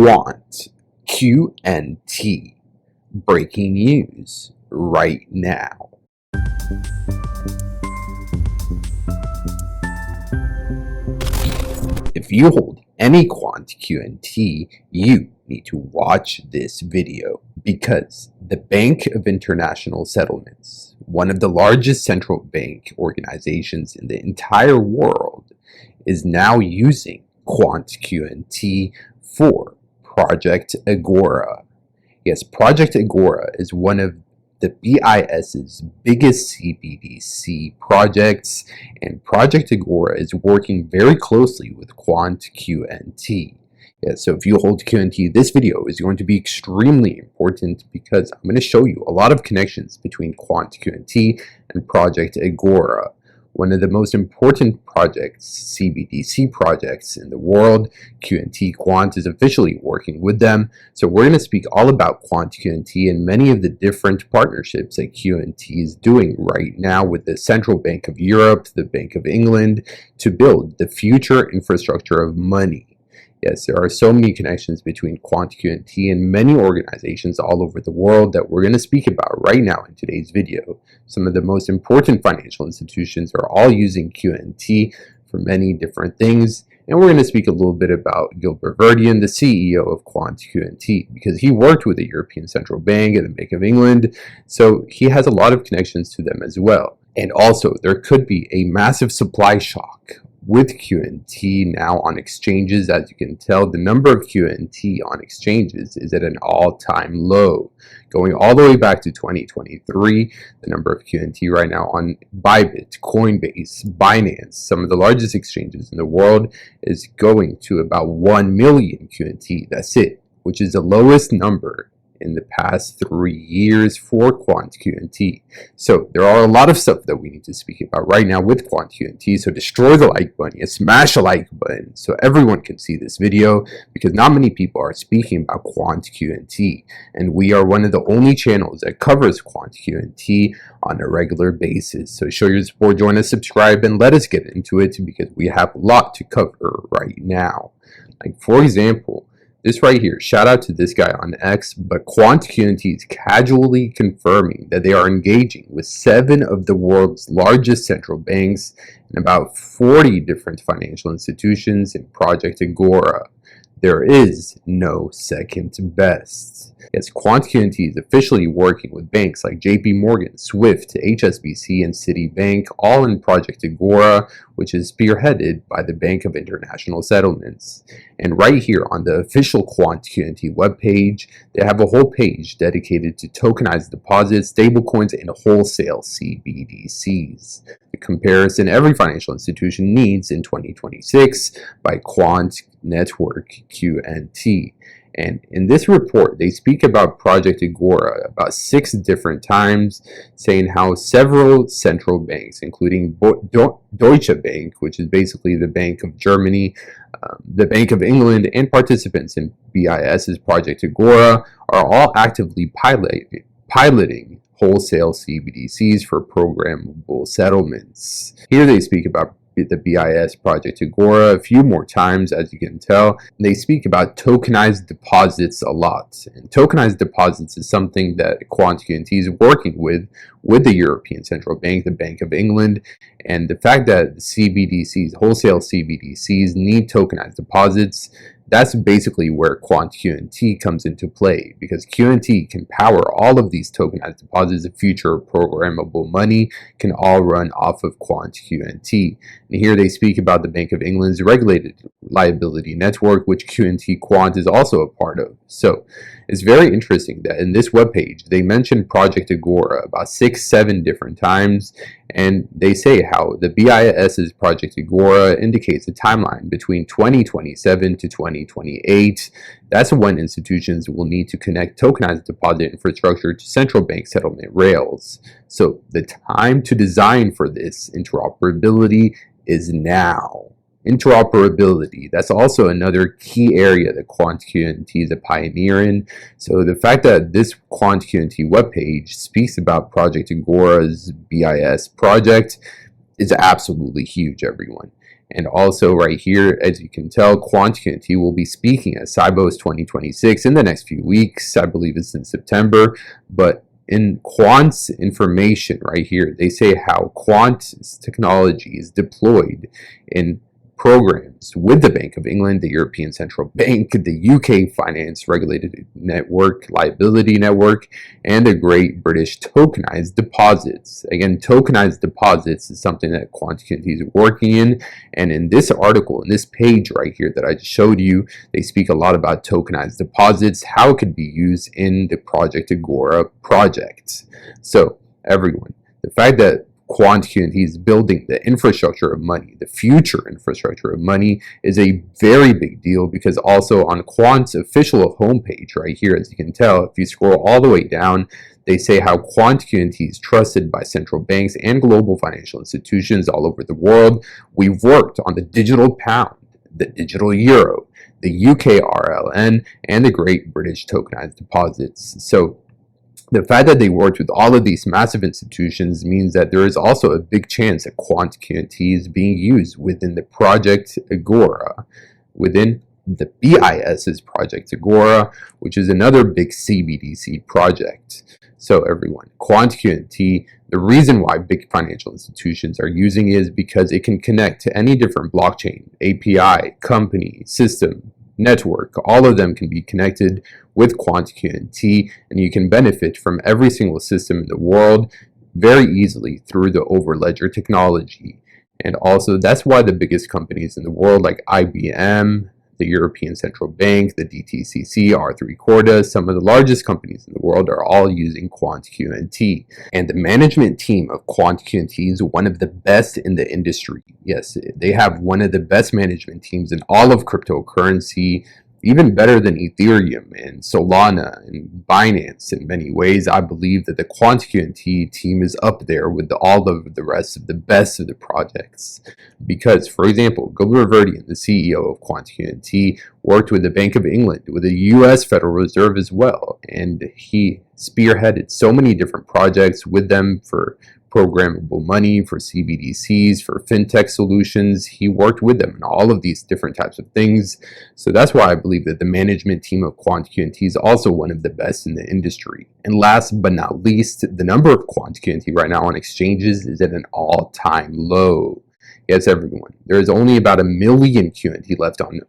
Quant Qnt breaking news right now. If you hold any Quant Qnt, you need to watch this video because the Bank of International Settlements, one of the largest central bank organizations in the entire world, is now using Quant Qnt for Project Agora. Yes, Project Agora is one of the BIS's biggest CBDC projects, and Project Agora is working very closely with Quant Qnt. Yeah, so if you hold QNT, this video is going to be extremely important because I'm going to show you a lot of connections between Quant Qnt and Project Agora, one of the most important projects, CBDC projects in the world. QNT Quant is officially working with them. So we're going to speak all about Quant Qnt and many of the different partnerships that QNT is doing right now with the Central Bank of Europe, the Bank of England, to build the future infrastructure of money. Yes, there are so many connections between Quant Qnt and many organizations all over the world that we're going to speak about right now in today's video. Some of the most important financial institutions are all using QNT for many different things, and we're going to speak a little bit about Gilbert Verdian, the CEO of Quant Qnt, because he worked with the European Central Bank and the Bank of England, so he has a lot of connections to them as well. And also, there could be a massive supply shock with QNT now on exchanges. As you can tell, the number of QNT on exchanges is at an all-time low. Going all the way back to 2023, the number of QNT right now on Bybit, Coinbase, Binance, some of the largest exchanges in the world, is going to about 1 million QNT. That's it, which is the lowest number in the past 3 years for Quant Qnt. So there are a lot of stuff that we need to speak about right now with Quant Qnt. So destroy the like button, smash a like button so everyone can see this video, because not many people are speaking about Quant Qnt, and we are one of the only channels that covers Quant Qnt on a regular basis. So show your support, join us, subscribe, and let us get into it because we have a lot to cover right now. Like, for example, this right here, shout out to this guy on X, but Quant Qnt is casually confirming that they are engaging with 7 of the world's largest central banks and about 40 different financial institutions in Project Agora. There is no second best. Yes, Quant Qnt is officially working with banks like JP Morgan, Swift, HSBC, and Citibank, all in Project Agora, which is spearheaded by the Bank of International Settlements. And right here on the official Quant Qnt webpage, they have a whole page dedicated to tokenized deposits, stablecoins, and wholesale CBDCs. The comparison every financial institution needs in 2026 by Quant Network QNT. And in this report, they speak about Project Agora about 6 different times, saying how several central banks, including Deutsche Bank, which is basically the Bank of Germany, the Bank of England, and participants in BIS's Project Agora, are all actively piloting wholesale CBDCs for programmable settlements. Here they speak about the BIS Project Agora a few more times, as you can tell. They speak about tokenized deposits a lot. And tokenized deposits is something that Quant Qnt is working with the European Central Bank, the Bank of England, and the fact that CBDCs, wholesale CBDCs, need tokenized deposits, that's basically where Quant Qnt comes into play, because QNT can power all of these tokenized deposits. The future programmable money can all run off of Quant Qnt. And here they speak about the Bank of England's regulated liability network, which QNT Quant is also a part of. So it's very interesting that in this webpage, they mention Project Agora about 6-7 different times, and they say how the BIS's Project Agora indicates a timeline between 2027 to 2028. That's when institutions will need to connect tokenized deposit infrastructure to central bank settlement rails. So the time to design for this interoperability is now. Interoperability, that's also another key area that Quant Qnt is a pioneer in. So the fact that this Quant Qnt webpage speaks about Project Agora's BIS project is absolutely huge, everyone. And also right here, as you can tell, Quant Qnt will be speaking at Sibos 2026 in the next few weeks. I believe it's in September. But in Quant's information right here, they say how Quant's technology is deployed in programs with the Bank of England, the European Central Bank, the UK Finance Regulated Network, Liability Network, and the Great British Tokenized Deposits. Again, tokenized deposits is something that Quant Qnt is working in, and in this article, in this page right here that I just showed you, they speak a lot about tokenized deposits, how it could be used in the Project Agora project. So, everyone, the fact that Quant Qnt is building the infrastructure of money, the future infrastructure of money, is a very big deal, because also on Quant's official homepage right here, as you can tell, if you scroll all the way down, they say how Quant Qnt is trusted by central banks and global financial institutions all over the world. We've worked on the digital pound, the digital euro, the UK RLN, and the Great British Tokenized Deposits. So the fact that they worked with all of these massive institutions means that there is also a big chance that Quant Qnt is being used within the Project Agora, within the BIS's Project Agora, which is another big CBDC project. So everyone, Quant Qnt, the reason why big financial institutions are using it is because it can connect to any different blockchain, API, company, system, network. All of them can be connected with Quant Qnt, and you can benefit from every single system in the world very easily through the overledger technology. And also, that's why the biggest companies in the world, like IBM, the European Central Bank, the DTCC, R3 Corda, some of the largest companies in the world are all using Quant Qnt. And the management team of Quant Qnt is one of the best in the industry. Yes, they have one of the best management teams in all of cryptocurrency, even better than Ethereum and Solana and Binance in many ways. I believe that the Quant Qnt team is up there with all of the rest of the best of the projects. Because, for example, Gilbert Verdian, the CEO of Quant Qnt, worked with the Bank of England, with the US Federal Reserve as well, and he spearheaded so many different projects with them for programmable money, for CBDCs, for fintech solutions. He worked with them in all of these different types of things. So that's why I believe that the management team of Quant Qnt is also one of the best in the industry. And last but not least, the number of Quant Qnt right now on exchanges is at an all-time low. Yes, everyone. There is only about 1 million Qnt left on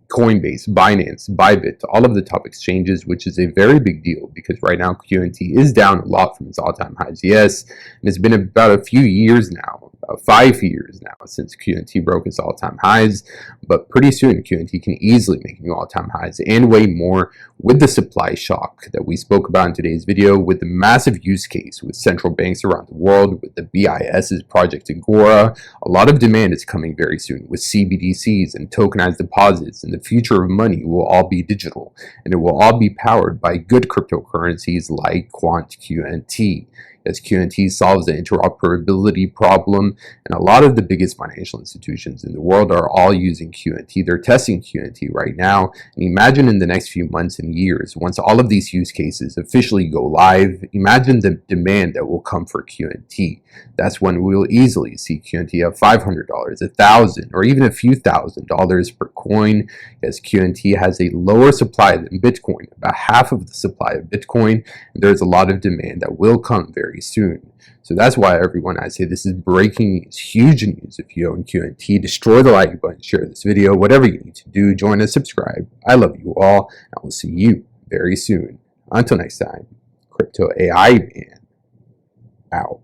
Coinbase, Binance, Bybit, all of the top exchanges, which is a very big deal, because right now Qnt is down a lot from its all-time highs, yes, and it's been about a few years now, about 5 years now, since Qnt broke its all-time highs, but pretty soon Qnt can easily make new all-time highs and way more with the supply shock that we spoke about in today's video, with the massive use case with central banks around the world, with the BIS's Project Agora. A lot of demand is coming very soon with CBDCs and tokenized deposits, and the future of money will all be digital, and it will all be powered by good cryptocurrencies like Quant Qnt. As Qnt solves the interoperability problem, and a lot of the biggest financial institutions in the world are all using Qnt. They're testing Qnt right now, and imagine in the next few months and years, once all of these use cases officially go live, imagine the demand that will come for Qnt. That's when we'll easily see Qnt at $500, $1,000, or even a few $1,000s per coin, as Qnt has a lower supply than Bitcoin, about half of the supply of Bitcoin, and there's a lot of demand that will come very soon. So that's why, everyone, I say this is breaking news, huge news. If you own Qnt, destroy the like button, share this video, whatever you need to do, join us, subscribe. I love you all, and I will see you very soon. Until next time, Crypto AI Man out.